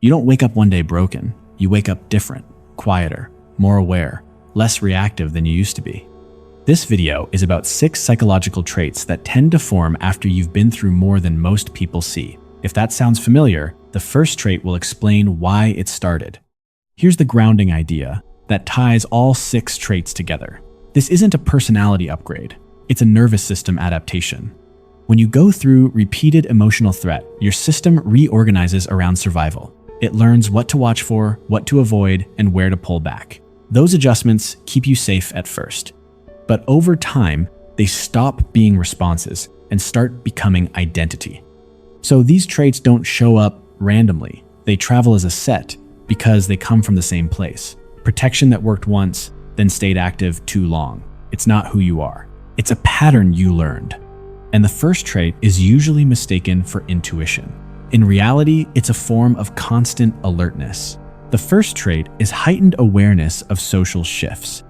You don't wake up one day broken. You wake up different, quieter, more aware, less reactive than you used to be. This video is about 6 psychological traits that tend to form after you've been through more than most people see. If that sounds familiar, the first trait will explain why it started. Here's the grounding idea that ties all 6 traits together. This isn't a personality upgrade. It's a nervous system adaptation. When you go through repeated emotional threat, your system reorganizes around survival. It learns what to watch for, what to avoid, and where to pull back. Those adjustments keep you safe at first. But over time, they stop being responses and start becoming identity. So these traits don't show up randomly. They travel as a set because they come from the same place. Protection that worked once, then stayed active too long. It's not who you are. It's a pattern you learned. And the first trait is usually mistaken for intuition. In reality, it's a form of constant alertness. The first trait is heightened awareness of social shifts.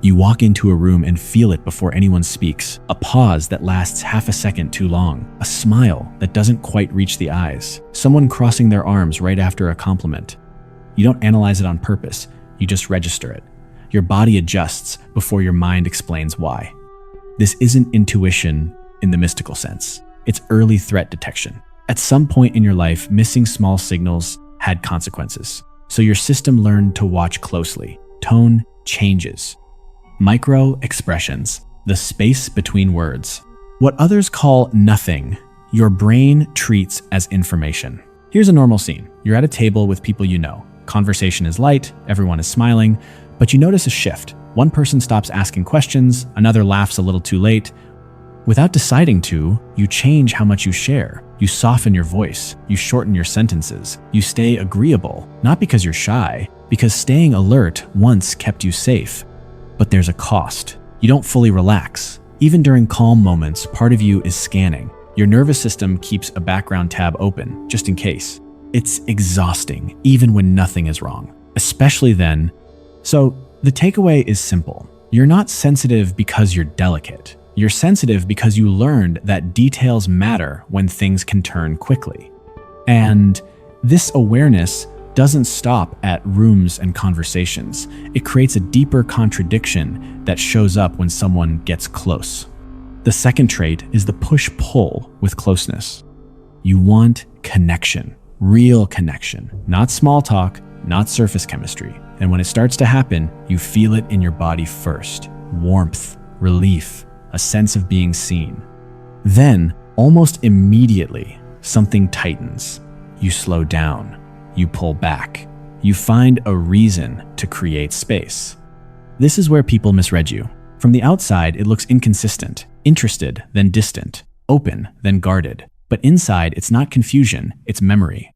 You walk into a room and feel it before anyone speaks, a pause that lasts half a second too long, a smile that doesn't quite reach the eyes, someone crossing their arms right after a compliment. You don't analyze it on purpose, you just register it. Your body adjusts before your mind explains why. This isn't intuition in the mystical sense. It's early threat detection. At some point in your life, missing small signals had consequences. So your system learned to watch closely. Tone changes. Micro expressions, the space between words. What others call nothing, your brain treats as information. Here's a normal scene. You're at a table with people you know. Conversation is light, everyone is smiling, but you notice a shift. One person stops asking questions, another laughs a little too late. Without deciding to, you change how much you share. You soften your voice, you shorten your sentences, you stay agreeable, not because you're shy, because staying alert once kept you safe. But there's a cost. You don't fully relax. Even during calm moments, part of you is scanning. Your nervous system keeps a background tab open, just in case. It's exhausting, even when nothing is wrong, especially then. So the takeaway is simple. You're not sensitive because you're delicate. You're sensitive because you learned that details matter when things can turn quickly. And this awareness doesn't stop at rooms and conversations. It creates a deeper contradiction that shows up when someone gets close. The second trait is the push-pull with closeness. You want connection, real connection, not small talk, not surface chemistry. And when it starts to happen, you feel it in your body first. Warmth, relief, a sense of being seen. Then, almost immediately, something tightens. You slow down. You pull back. You find a reason to create space. This is where people misread you. From the outside, it looks inconsistent, interested, then distant, open, then guarded. But inside, it's not confusion, it's memory.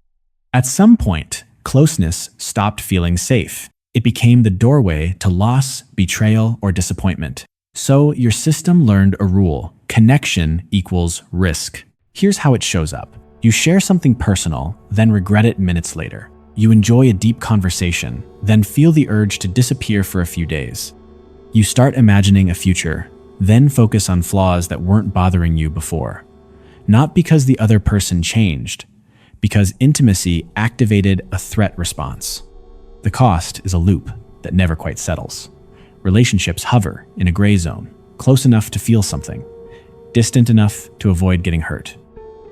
At some point, closeness stopped feeling safe. It became the doorway to loss, betrayal, or disappointment. So your system learned a rule: connection equals risk. Here's how it shows up. You share something personal, then regret it minutes later. You enjoy a deep conversation, then feel the urge to disappear for a few days. You start imagining a future, then focus on flaws that weren't bothering you before. Not because the other person changed, because intimacy activated a threat response. The cost is a loop that never quite settles. Relationships hover in a gray zone, close enough to feel something, distant enough to avoid getting hurt.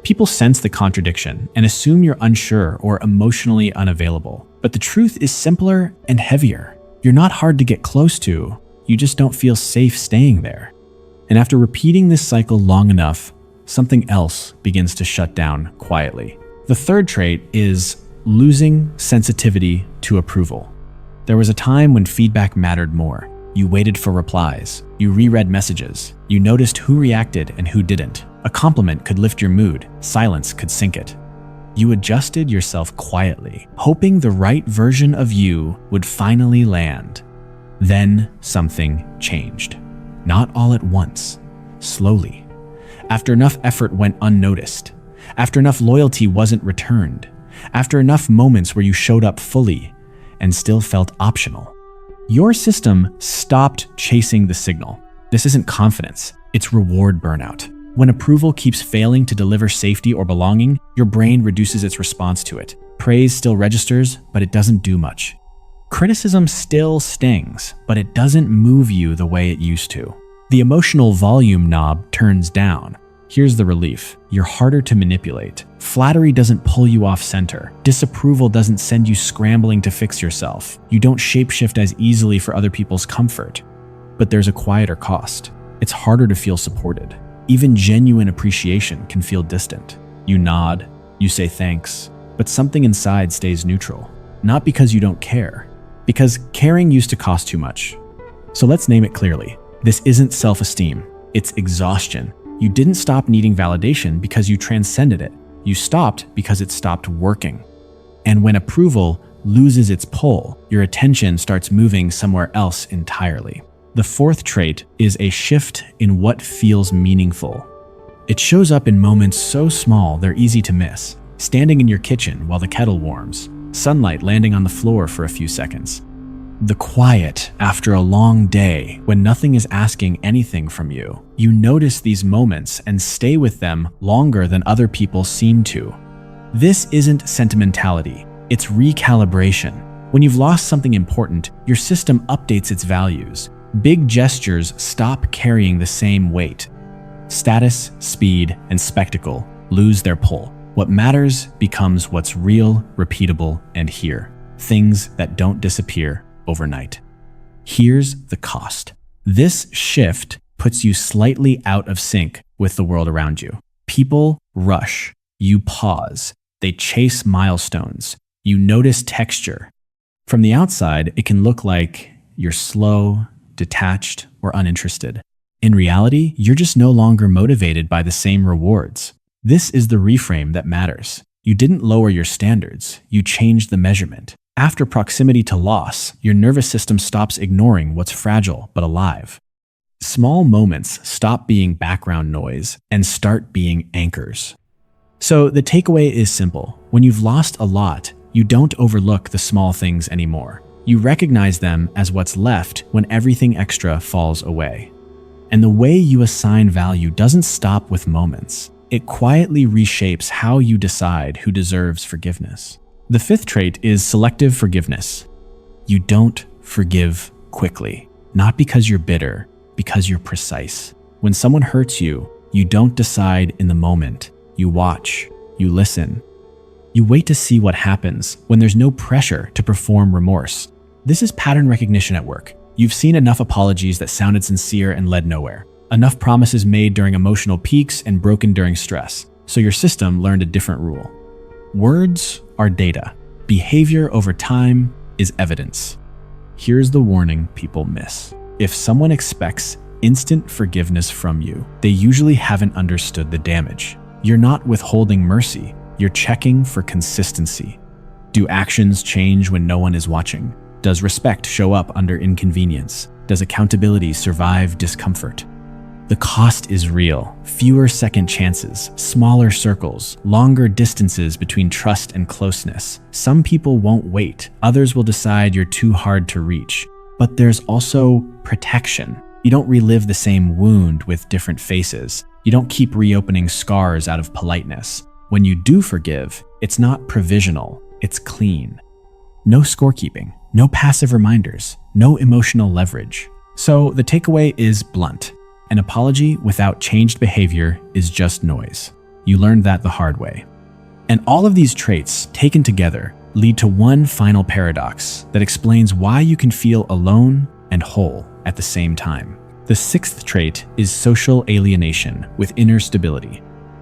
People sense the contradiction and assume you're unsure or emotionally unavailable. But the truth is simpler and heavier. You're not hard to get close to, you just don't feel safe staying there. And after repeating this cycle long enough, something else begins to shut down quietly. The third trait is losing sensitivity to approval. There was a time when feedback mattered more. You waited for replies. You reread messages. You noticed who reacted and who didn't. A compliment could lift your mood. Silence could sink it. You adjusted yourself quietly, hoping the right version of you would finally land. Then something changed. Not all at once. Slowly. After enough effort went unnoticed. After enough loyalty wasn't returned. After enough moments where you showed up fully and still felt optional. Your system stopped chasing the signal. This isn't confidence, it's reward burnout. When approval keeps failing to deliver safety or belonging, your brain reduces its response to it. Praise still registers, but it doesn't do much. Criticism still stings, but it doesn't move you the way it used to. The emotional volume knob turns down. Here's the relief. You're harder to manipulate. Flattery doesn't pull you off center. Disapproval doesn't send you scrambling to fix yourself. You don't shapeshift as easily for other people's comfort. But there's a quieter cost. It's harder to feel supported. Even genuine appreciation can feel distant. You nod, you say thanks, but something inside stays neutral. Not because you don't care, because caring used to cost too much. So let's name it clearly. This isn't self-esteem, it's exhaustion. You didn't stop needing validation because you transcended it. You stopped because it stopped working. And when approval loses its pull, your attention starts moving somewhere else entirely. The fourth trait is a shift in what feels meaningful. It shows up in moments so small they're easy to miss. Standing in your kitchen while the kettle warms, sunlight landing on the floor for a few seconds. The quiet after a long day when nothing is asking anything from you. You notice these moments and stay with them longer than other people seem to. This isn't sentimentality, it's recalibration. When you've lost something important, your system updates its values. Big gestures stop carrying the same weight. Status, speed, and spectacle lose their pull. What matters becomes what's real, repeatable, and here. Things that don't disappear overnight. Here's the cost. This shift puts you slightly out of sync with the world around you. People rush. You pause. They chase milestones. You notice texture. From the outside, it can look like you're slow, detached, or uninterested. In reality, you're just no longer motivated by the same rewards. This is the reframe that matters. You didn't lower your standards, you changed the measurement. After proximity to loss, your nervous system stops ignoring what's fragile but alive. Small moments stop being background noise and start being anchors. So the takeaway is simple. When you've lost a lot, you don't overlook the small things anymore. You recognize them as what's left when everything extra falls away. And the way you assign value doesn't stop with moments. It quietly reshapes how you decide who deserves forgiveness. The fifth trait is selective forgiveness. You don't forgive quickly, not because you're bitter, because you're precise. When someone hurts you, you don't decide in the moment. You watch, you listen. You wait to see what happens when there's no pressure to perform remorse. This is pattern recognition at work. You've seen enough apologies that sounded sincere and led nowhere. Enough promises made during emotional peaks and broken during stress. So your system learned a different rule. Words are data. Behavior over time is evidence. Here's the warning people miss. If someone expects instant forgiveness from you, they usually haven't understood the damage. You're not withholding mercy. You're checking for consistency. Do actions change when no one is watching? Does respect show up under inconvenience? Does accountability survive discomfort? The cost is real. Fewer second chances, smaller circles, longer distances between trust and closeness. Some people won't wait. Others will decide you're too hard to reach. But there's also protection. You don't relive the same wound with different faces. You don't keep reopening scars out of politeness. When you do forgive, it's not provisional, it's clean. No scorekeeping, no passive reminders, no emotional leverage. So the takeaway is blunt. An apology without changed behavior is just noise. You learned that the hard way. And all of these traits, taken together, lead to one final paradox that explains why you can feel alone and whole at the same time. The sixth trait is social alienation with inner stability.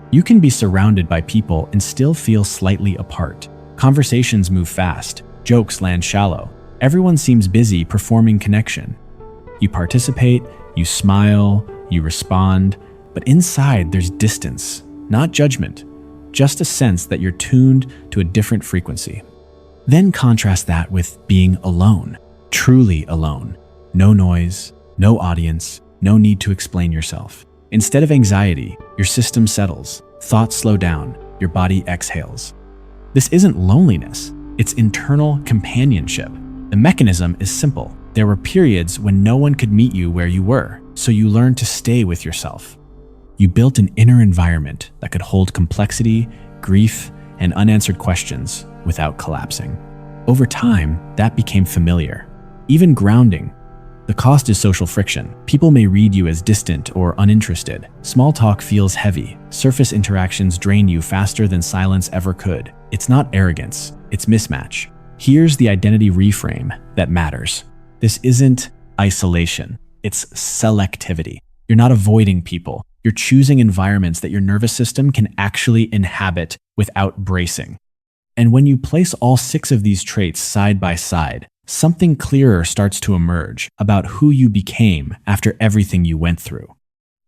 You can be surrounded by people and still feel slightly apart. Conversations move fast, jokes land shallow. Everyone seems busy performing connection. You participate, you smile, you respond, but inside there's distance, not judgment, just a sense that you're tuned to a different frequency. Then contrast that with being alone, truly alone. No noise, no audience, no need to explain yourself. Instead of anxiety, your system settles, thoughts slow down, your body exhales. This isn't loneliness, it's internal companionship. The mechanism is simple. There were periods when no one could meet you where you were, so you learned to stay with yourself. You built an inner environment that could hold complexity, grief, and unanswered questions without collapsing. Over time, that became familiar. Even grounding. The cost is social friction. People may read you as distant or uninterested. Small talk feels heavy. Surface interactions drain you faster than silence ever could. It's not arrogance, it's mismatch. Here's the identity reframe that matters. This isn't isolation, it's selectivity. You're not avoiding people. You're choosing environments that your nervous system can actually inhabit without bracing. And when you place all 6 of these traits side by side, something clearer starts to emerge about who you became after everything you went through.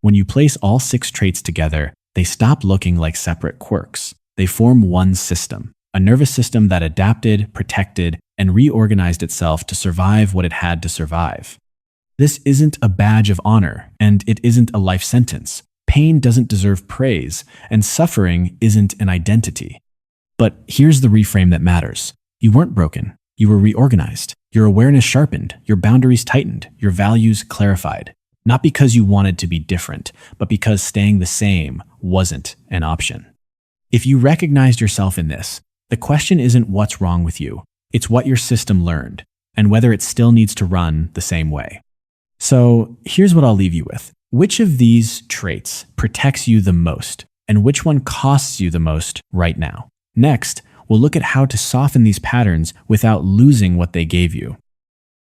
When you place all 6 traits together, they stop looking like separate quirks. They form one system, a nervous system that adapted, protected, and reorganized itself to survive what it had to survive. This isn't a badge of honor, and it isn't a life sentence. Pain doesn't deserve praise, and suffering isn't an identity. But here's the reframe that matters. You weren't broken. You were reorganized. Your awareness sharpened. Your boundaries tightened. Your values clarified. Not because you wanted to be different, but because staying the same wasn't an option. If you recognized yourself in this, the question isn't what's wrong with you. It's what your system learned, and whether it still needs to run the same way. So here's what I'll leave you with. Which of these traits protects you the most, and which one costs you the most right now? Next, we'll look at how to soften these patterns without losing what they gave you.